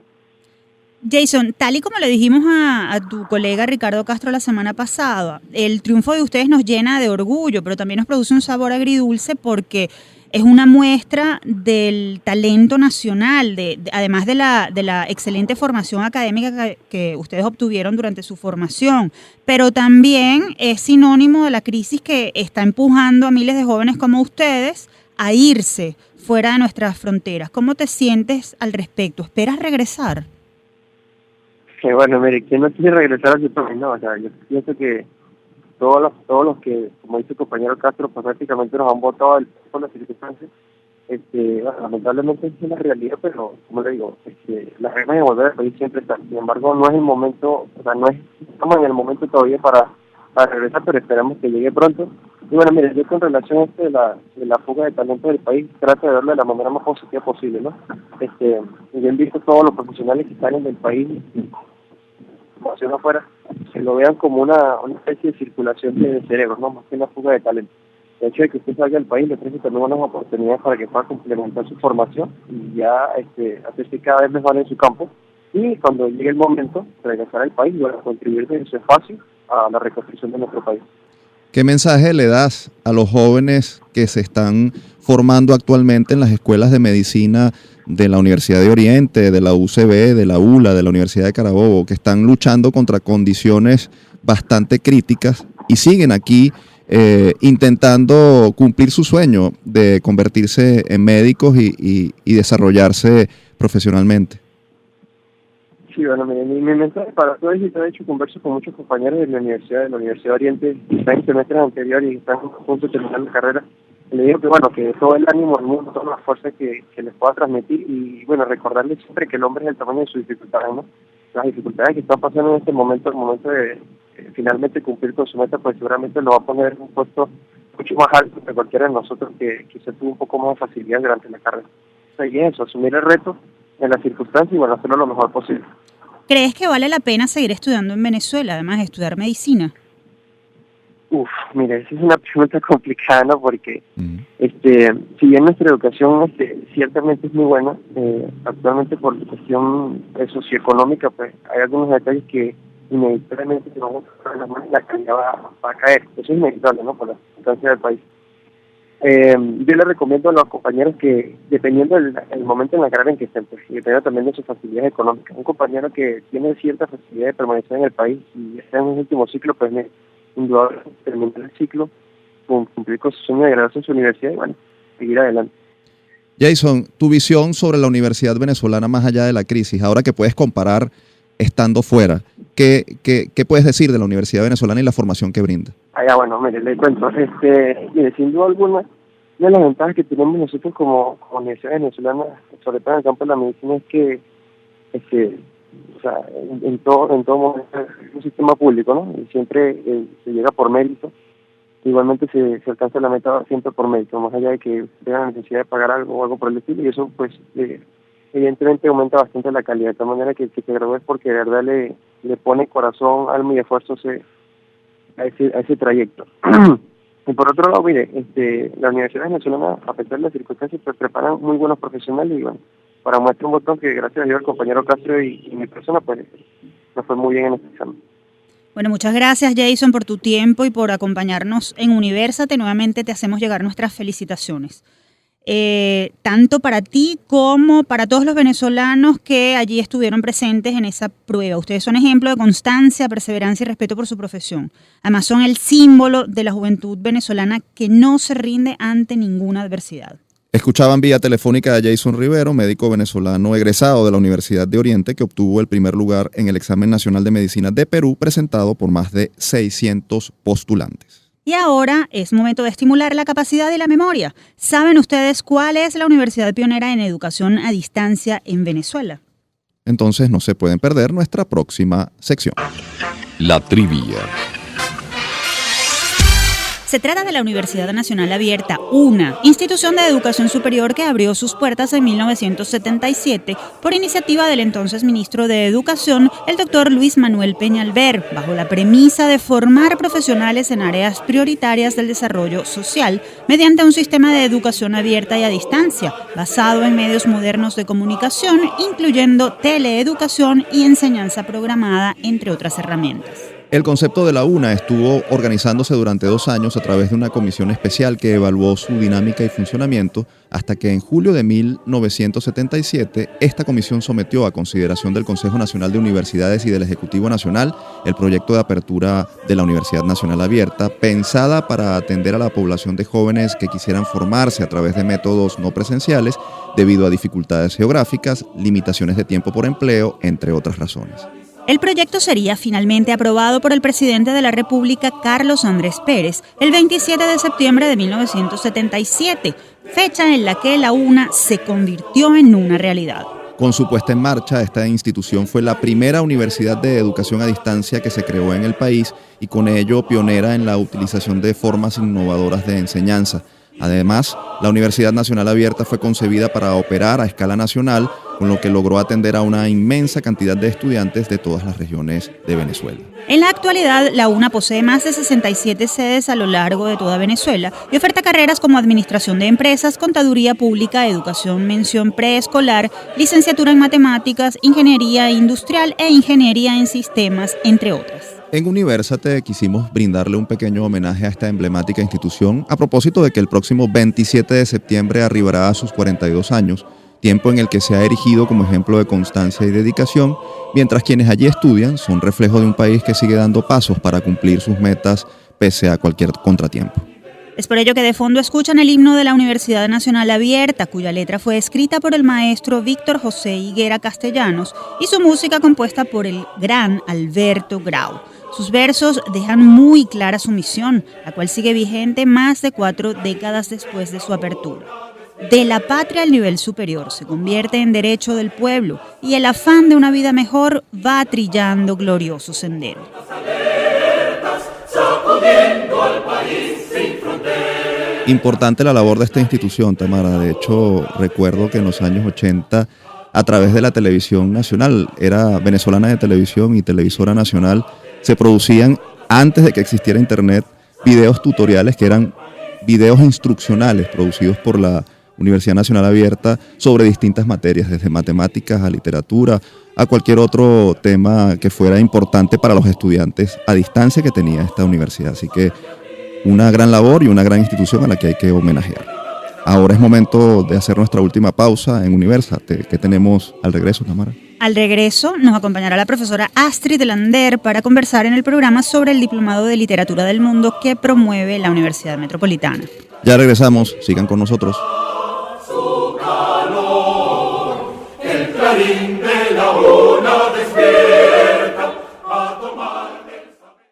Jason, tal y como le dijimos a tu colega Ricardo Castro la semana pasada, el triunfo de ustedes nos llena de orgullo, pero también nos produce un sabor agridulce porque es una muestra del talento nacional, además de la excelente formación académica que ustedes obtuvieron durante su formación, pero también es sinónimo de la crisis que está empujando a miles de jóvenes como ustedes a irse fuera de nuestras fronteras. ¿Cómo te sientes al respecto? ¿Esperas regresar? Que bueno, mire, ¿quién no quiere regresar a su país? No, o sea, yo pienso que todos los que, como dice el compañero Castro, pues prácticamente nos han votado por las circunstancias. Bueno, lamentablemente es la realidad, pero como le digo, las reglas de volver al país siempre están. Sin embargo, no es el momento, o sea, estamos en el momento todavía para regresar, pero esperamos que llegue pronto. Y bueno, mire, yo con relación a esto de la fuga de talento del país, trato de verlo de la manera más positiva posible, ¿no? Yo invito a todos los profesionales que salen del país, hacia afuera, que lo vean como una especie de circulación de cerebros, ¿no? Más que una fuga de talento. El hecho de que usted salga del país le ofrece también unas oportunidades para que pueda complementar su formación y ya hacerse cada vez mejor en su campo. Y cuando llegue el momento de regresar al país, bueno, contribuir en su espacio a la reconstrucción de nuestro país. ¿Qué mensaje le das a los jóvenes que se están formando actualmente en las escuelas de medicina de la Universidad de Oriente, de la UCB, de la ULA, de la Universidad de Carabobo, que están luchando contra condiciones bastante críticas y siguen aquí intentando cumplir su sueño de convertirse en médicos y desarrollarse profesionalmente? Sí, bueno, mi mensaje para todos es que de hecho converso con muchos compañeros de la Universidad de Oriente que están en semestres anteriores y están a punto de terminar la carrera. Le digo que bueno, que todo el ánimo del mundo, todas las fuerzas que les pueda transmitir y bueno, recordarles siempre que el hombre es el tamaño de sus dificultades, ¿no? Las dificultades que están pasando en este momento, el momento de finalmente cumplir con su meta, pues seguramente lo va a poner en un puesto mucho más alto que cualquiera de nosotros que se tuvo un poco más de facilidad durante la carrera. y eso, asumir el reto en las circunstancias y bueno, hacerlo lo mejor posible. ¿Crees que vale la pena seguir estudiando en Venezuela, además de estudiar medicina? Mira, esa es una pregunta complicada, ¿no? Porque si bien nuestra educación ciertamente es muy buena, actualmente por cuestión socioeconómica, pues hay algunos detalles que inevitablemente se van a buscar en las manos y la calidad va a caer. Eso es inevitable, ¿no? Por la circunstancia del país. Yo le recomiendo a los compañeros que, dependiendo del momento en la carrera en que estén, pues, y dependiendo también de sus facilidades económicas, un compañero que tiene cierta facilidad de permanecer en el país y está en un último ciclo, pues indudablemente terminar el ciclo, cumplir con su sueño de graduarse en su universidad y bueno, seguir adelante. Jason, tu visión sobre la universidad venezolana más allá de la crisis, ahora que puedes comparar estando fuera, ¿qué puedes decir de la universidad venezolana y la formación que brinda? Bueno, mire, le cuento, mire, sin duda alguna, una de las ventajas que tenemos nosotros como universidad venezolana, sobre todo en el campo de la medicina, es que o sea, en todo momento es un sistema público, ¿no? Y siempre se llega por mérito. Igualmente se alcanza la meta siempre por mérito, más allá de que tengan la necesidad de pagar algo o algo por el estilo, y eso pues evidentemente aumenta bastante la calidad, de tal manera que el que se gradúe es porque de verdad le pone corazón, alma y esfuerzo a ese trayecto. Y por otro lado, mire, la Universidad Venezolana, a pesar de las circunstancias, pues preparan muy buenos profesionales y bueno, para muestra un botón que gracias a Dios el compañero Castro y mi persona, pues nos fue muy bien en este examen. Bueno, muchas gracias, Jason, por tu tiempo y por acompañarnos en Universate. Nuevamente te hacemos llegar nuestras felicitaciones. Tanto para ti como para todos los venezolanos que allí estuvieron presentes en esa prueba. Ustedes son ejemplo de constancia, perseverancia y respeto por su profesión. Además, son el símbolo de la juventud venezolana que no se rinde ante ninguna adversidad. Escuchaban vía telefónica a Jason Rivero, médico venezolano egresado de la Universidad de Oriente, que obtuvo el primer lugar en el Examen Nacional de Medicina de Perú, presentado por más de 600 postulantes. Y ahora es momento de estimular la capacidad y la memoria. ¿Saben ustedes cuál es la universidad pionera en educación a distancia en Venezuela? Entonces no se pueden perder nuestra próxima sección. La trivia. Se trata de la Universidad Nacional Abierta, UNA, institución de educación superior que abrió sus puertas en 1977 por iniciativa del entonces ministro de Educación, el doctor Luis Manuel Peñalver, bajo la premisa de formar profesionales en áreas prioritarias del desarrollo social mediante un sistema de educación abierta y a distancia, basado en medios modernos de comunicación, incluyendo teleeducación y enseñanza programada, entre otras herramientas. El concepto de la UNA estuvo organizándose durante 2 años a través de una comisión especial que evaluó su dinámica y funcionamiento hasta que en julio de 1977 esta comisión sometió a consideración del Consejo Nacional de Universidades y del Ejecutivo Nacional el proyecto de apertura de la Universidad Nacional Abierta, pensada para atender a la población de jóvenes que quisieran formarse a través de métodos no presenciales debido a dificultades geográficas, limitaciones de tiempo por empleo, entre otras razones. El proyecto sería finalmente aprobado por el presidente de la República, Carlos Andrés Pérez, el 27 de septiembre de 1977, fecha en la que la UNA se convirtió en una realidad. Con su puesta en marcha, esta institución fue la primera universidad de educación a distancia que se creó en el país y con ello pionera en la utilización de formas innovadoras de enseñanza. Además, la Universidad Nacional Abierta fue concebida para operar a escala nacional, con lo que logró atender a una inmensa cantidad de estudiantes de todas las regiones de Venezuela. En la actualidad, la UNA posee más de 67 sedes a lo largo de toda Venezuela y oferta carreras como Administración de Empresas, Contaduría Pública, Educación Mención Preescolar, Licenciatura en Matemáticas, Ingeniería Industrial e Ingeniería en Sistemas, entre otras. En Universate quisimos brindarle un pequeño homenaje a esta emblemática institución a propósito de que el próximo 27 de septiembre arribará a sus 42 años, tiempo en el que se ha erigido como ejemplo de constancia y dedicación, mientras quienes allí estudian son reflejo de un país que sigue dando pasos para cumplir sus metas pese a cualquier contratiempo. Es por ello que de fondo escuchan el himno de la Universidad Nacional Abierta, cuya letra fue escrita por el maestro Víctor José Higuera Castellanos y su música compuesta por el gran Alberto Grau. Sus versos dejan muy clara su misión, la cual sigue vigente más de 4 décadas después de su apertura. De la patria al nivel superior se convierte en derecho del pueblo y el afán de una vida mejor va trillando glorioso sendero. Sacudiendo al país sin fronteras. Importante la labor de esta institución, Tamara. De hecho, recuerdo que en los años 80, a través de la televisión nacional, era venezolana de televisión y televisora nacional, se producían, antes de que existiera internet, videos tutoriales que eran videos instruccionales producidos por la Universidad Nacional Abierta sobre distintas materias, desde matemáticas a literatura, a cualquier otro tema que fuera importante para los estudiantes a distancia que tenía esta universidad. Así que una gran labor y una gran institución a la que hay que homenajear. Ahora es momento de hacer nuestra última pausa en Universate. ¿Qué tenemos al regreso, Tamara? Al regreso nos acompañará la profesora Astrid Lander para conversar en el programa sobre el Diplomado de Literatura del Mundo que promueve la Universidad Metropolitana. Ya regresamos, sigan con nosotros. El clarín de la una despierta a tomar el saber.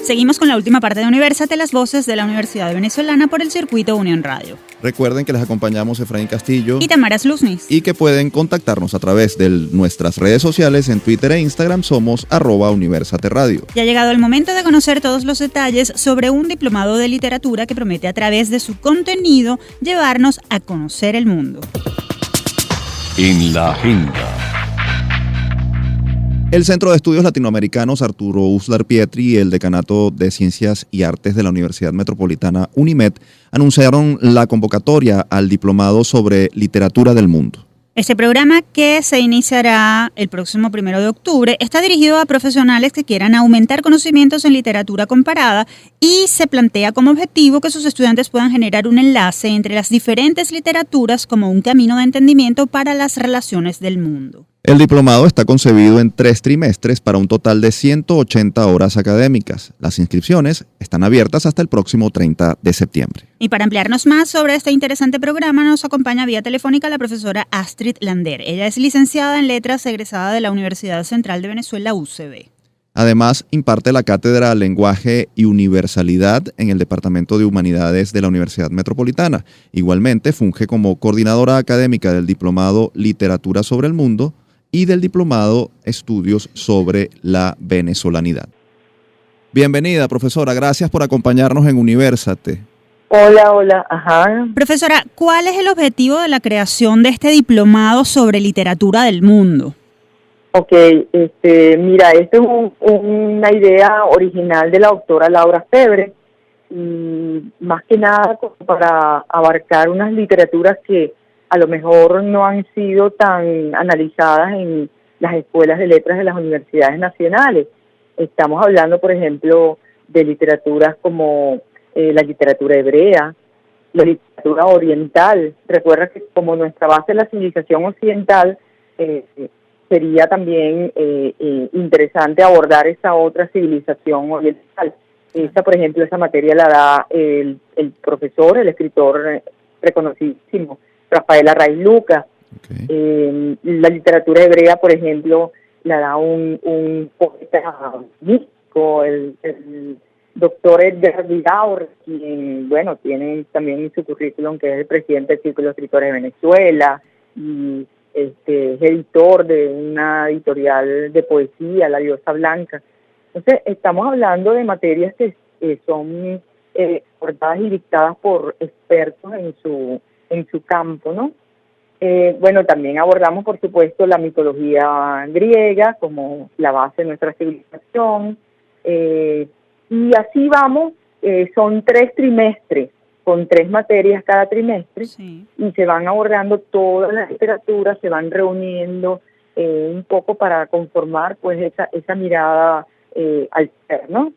Seguimos con la última parte de Universate, las voces de la Universidad Venezolana por el circuito Unión Radio. Recuerden que les acompañamos Efraín Castillo y Tamara Sluznis. Y que pueden contactarnos a través de nuestras redes sociales en Twitter e Instagram, somos @UniversateRadio. Ya ha llegado el momento de conocer todos los detalles sobre un diplomado de literatura que promete a través de su contenido llevarnos a conocer el mundo. En la agenda. El Centro de Estudios Latinoamericanos Arturo Uslar Pietri y el Decanato de Ciencias y Artes de la Universidad Metropolitana UNIMED anunciaron la convocatoria al Diplomado sobre Literatura del Mundo. Este programa, que se iniciará el próximo 1 de octubre, está dirigido a profesionales que quieran aumentar conocimientos en literatura comparada y se plantea como objetivo que sus estudiantes puedan generar un enlace entre las diferentes literaturas como un camino de entendimiento para las relaciones del mundo. El diplomado está concebido en 3 trimestres para un total de 180 horas académicas. Las inscripciones están abiertas hasta el próximo 30 de septiembre. Y para ampliarnos más sobre este interesante programa nos acompaña vía telefónica la profesora Astrid Lander. Ella es licenciada en Letras, egresada de la Universidad Central de Venezuela, UCB. Además, imparte la cátedra Lenguaje y Universalidad en el Departamento de Humanidades de la Universidad Metropolitana. Igualmente, funge como coordinadora académica del Diplomado Literatura sobre el Mundo y del Diplomado Estudios sobre la Venezolanidad. Bienvenida, profesora. Gracias por acompañarnos en Universate. Hola, ajá. Profesora, ¿cuál es el objetivo de la creación de este diplomado sobre literatura del mundo? Ok, mira, esto es una idea original de la doctora Laura Febre, y más que nada como para abarcar unas literaturas que a lo mejor no han sido tan analizadas en las escuelas de letras de las universidades nacionales. Estamos hablando, por ejemplo, de literaturas como la literatura hebrea, la literatura oriental. Recuerda que como nuestra base es la civilización occidental, sería también interesante abordar esa otra civilización oriental. Esa, por ejemplo, esa materia la da el profesor, el escritor reconocidísimo, Rafael Arraiz Lucas. Okay. La literatura hebrea, por ejemplo, la da un poeta místico, el doctor Edgar Vidaur, quien, bueno, tiene también en su currículum que es el presidente del Círculo de Escritores de Venezuela y es editor de una editorial de poesía, La Diosa Blanca. Entonces, estamos hablando de materias que son abordadas y dictadas por expertos en su campo, ¿no? Bueno, también abordamos, por supuesto, la mitología griega como la base de nuestra civilización, y así vamos. Son 3 trimestres, con 3 materias cada trimestre, sí. Y se van abordando todas las literaturas, se van reuniendo un poco para conformar pues esa mirada al ser, ¿no?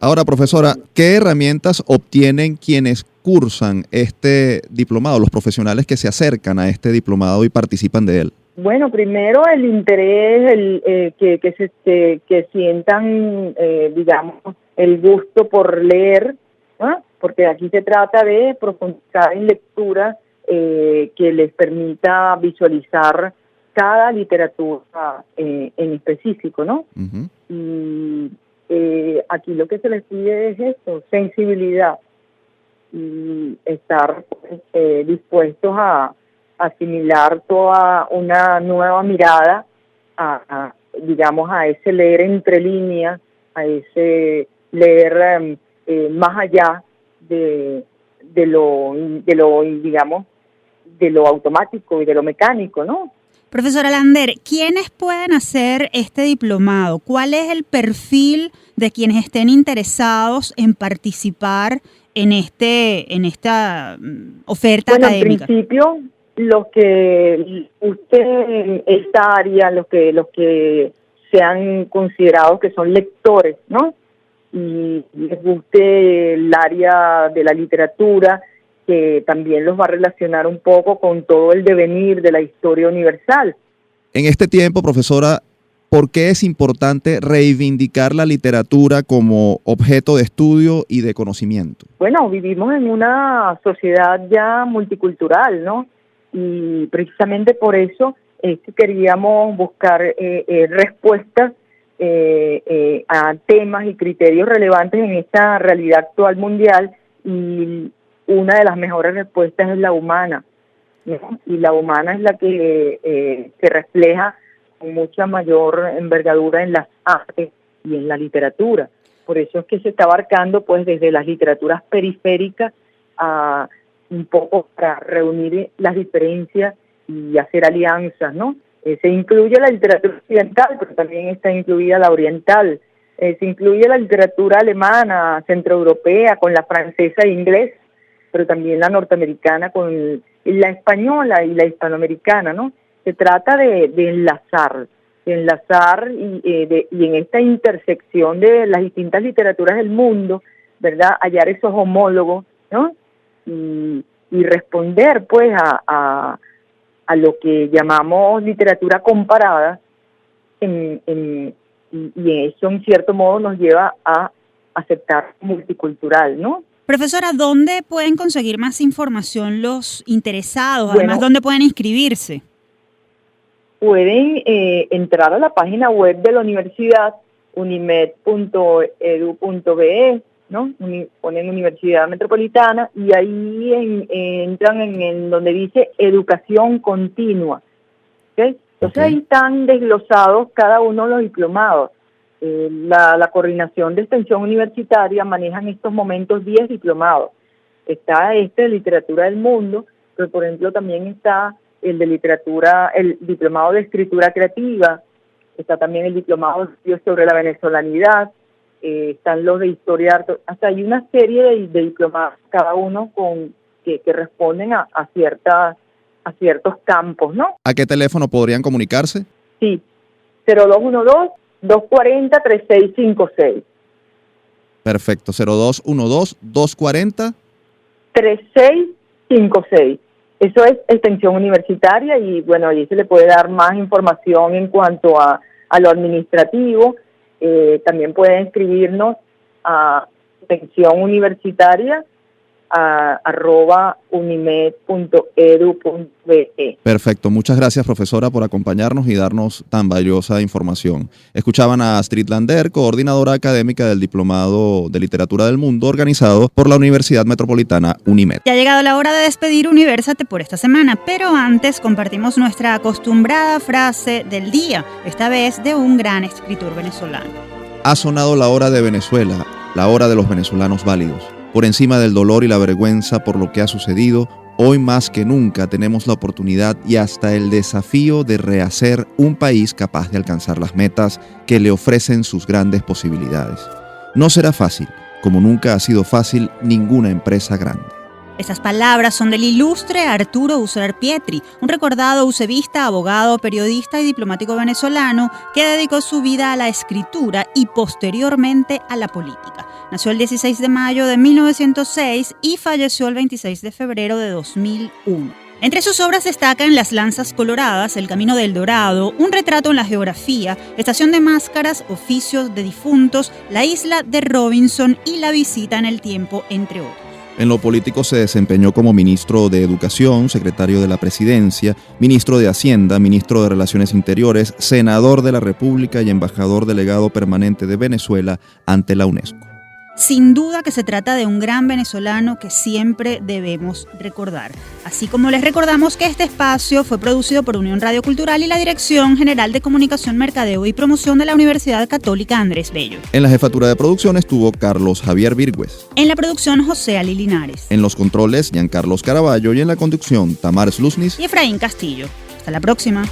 Ahora, profesora, ¿qué herramientas obtienen quienes cursan este diplomado, los profesionales que se acercan a este diplomado y participan de él? Bueno, primero el interés, que sientan, digamos, el gusto por leer, ¿no? Porque aquí se trata de profundizar en lectura que les permita visualizar cada literatura en específico, ¿no? Uh-huh. Y aquí lo que se les pide es esto, sensibilidad, y estar dispuestos a asimilar toda una nueva mirada digamos, a ese leer entre líneas ese leer más allá de lo digamos, de lo automático y de lo mecánico, ¿no? Profesora Lander, ¿quiénes pueden hacer este diplomado? ¿Cuál es el perfil de quienes estén interesados en participar en esta oferta académica? En principio, los que usted, esta área, los que sean considerados que son lectores, ¿no? Y les guste el área de la literatura, que también los va a relacionar un poco con todo el devenir de la historia universal. En este tiempo, profesora, ¿por qué es importante reivindicar la literatura como objeto de estudio y de conocimiento? Bueno, vivimos en una sociedad ya multicultural, ¿no? Y precisamente por eso es que queríamos buscar respuestas a temas y criterios relevantes en esta realidad actual mundial, y una de las mejores respuestas es la humana, ¿no? Y la humana es la que se refleja con mucha mayor envergadura en las artes y en la literatura. Por eso es que se está abarcando pues desde las literaturas periféricas a un poco para reunir las diferencias y hacer alianzas, ¿no? Se incluye la literatura occidental, pero también está incluida la oriental. Se incluye la literatura alemana, centroeuropea, con la francesa e inglesa, pero también la norteamericana con la española y la hispanoamericana, ¿no? Se trata de enlazar y en esta intersección de las distintas literaturas del mundo, ¿verdad? Hallar esos homólogos, ¿no? Y responder pues a lo que llamamos literatura comparada, y eso en cierto modo nos lleva a aceptar multicultural, ¿no? Profesora, ¿dónde pueden conseguir más información los interesados? Bueno, Además, ¿dónde pueden inscribirse? Pueden entrar a la página web de la universidad, unimed.edu.be, ¿no? Ponen Universidad Metropolitana y ahí entran en donde dice Educación Continua, ¿okay? Entonces ahí están desglosados cada uno de los diplomados. La coordinación de extensión universitaria maneja en estos momentos 10 diplomados. Está de literatura del mundo, pero por ejemplo también está el de literatura, el diplomado de escritura creativa, está también el diplomado de estudios sobre la venezolanidad, están los de historia, hasta hay una serie de diplomados, cada uno que responden a ciertos campos, ¿no? ¿A qué teléfono podrían comunicarse? Sí, 0212-240-3656. Perfecto, 0212-240. 3656. Eso es extensión universitaria y bueno, ahí se le puede dar más información en cuanto a lo administrativo. También pueden escribirnos a extensión universitaria @unimed.edu.be. Perfecto, muchas gracias profesora por acompañarnos y darnos tan valiosa información. Escuchaban a Astrid Lander, coordinadora académica del Diplomado de Literatura del Mundo organizado por la Universidad Metropolitana UNIMED. Ya ha llegado la hora de despedir Universate por esta semana, pero antes compartimos nuestra acostumbrada frase del día, esta vez de un gran escritor venezolano. Ha sonado la hora de Venezuela, la hora de los venezolanos válidos. Por encima del dolor y la vergüenza por lo que ha sucedido, hoy más que nunca tenemos la oportunidad y hasta el desafío de rehacer un país capaz de alcanzar las metas que le ofrecen sus grandes posibilidades. No será fácil, como nunca ha sido fácil ninguna empresa grande. Estas palabras son del ilustre Arturo Uslar Pietri, un recordado usevista, abogado, periodista y diplomático venezolano que dedicó su vida a la escritura y posteriormente a la política. Nació el 16 de mayo de 1906 y falleció el 26 de febrero de 2001. Entre sus obras destacan Las Lanzas Coloradas, El Camino del Dorado, Un retrato en la geografía, Estación de Máscaras, Oficios de Difuntos, La Isla de Robinson y La Visita en el Tiempo, entre otros. En lo político se desempeñó como ministro de Educación, secretario de la Presidencia, ministro de Hacienda, ministro de Relaciones Interiores, senador de la República y embajador delegado permanente de Venezuela ante la UNESCO. Sin duda que se trata de un gran venezolano que siempre debemos recordar. Así como les recordamos que este espacio fue producido por Unión Radio Cultural y la Dirección General de Comunicación, Mercadeo y Promoción de la Universidad Católica Andrés Bello. En la jefatura de producción estuvo Carlos Javier Virgües. En la producción, José Ali Linares. En los controles, Giancarlos Caraballo. Y en la conducción, Tamar Sluznis y Efraín Castillo. Hasta la próxima.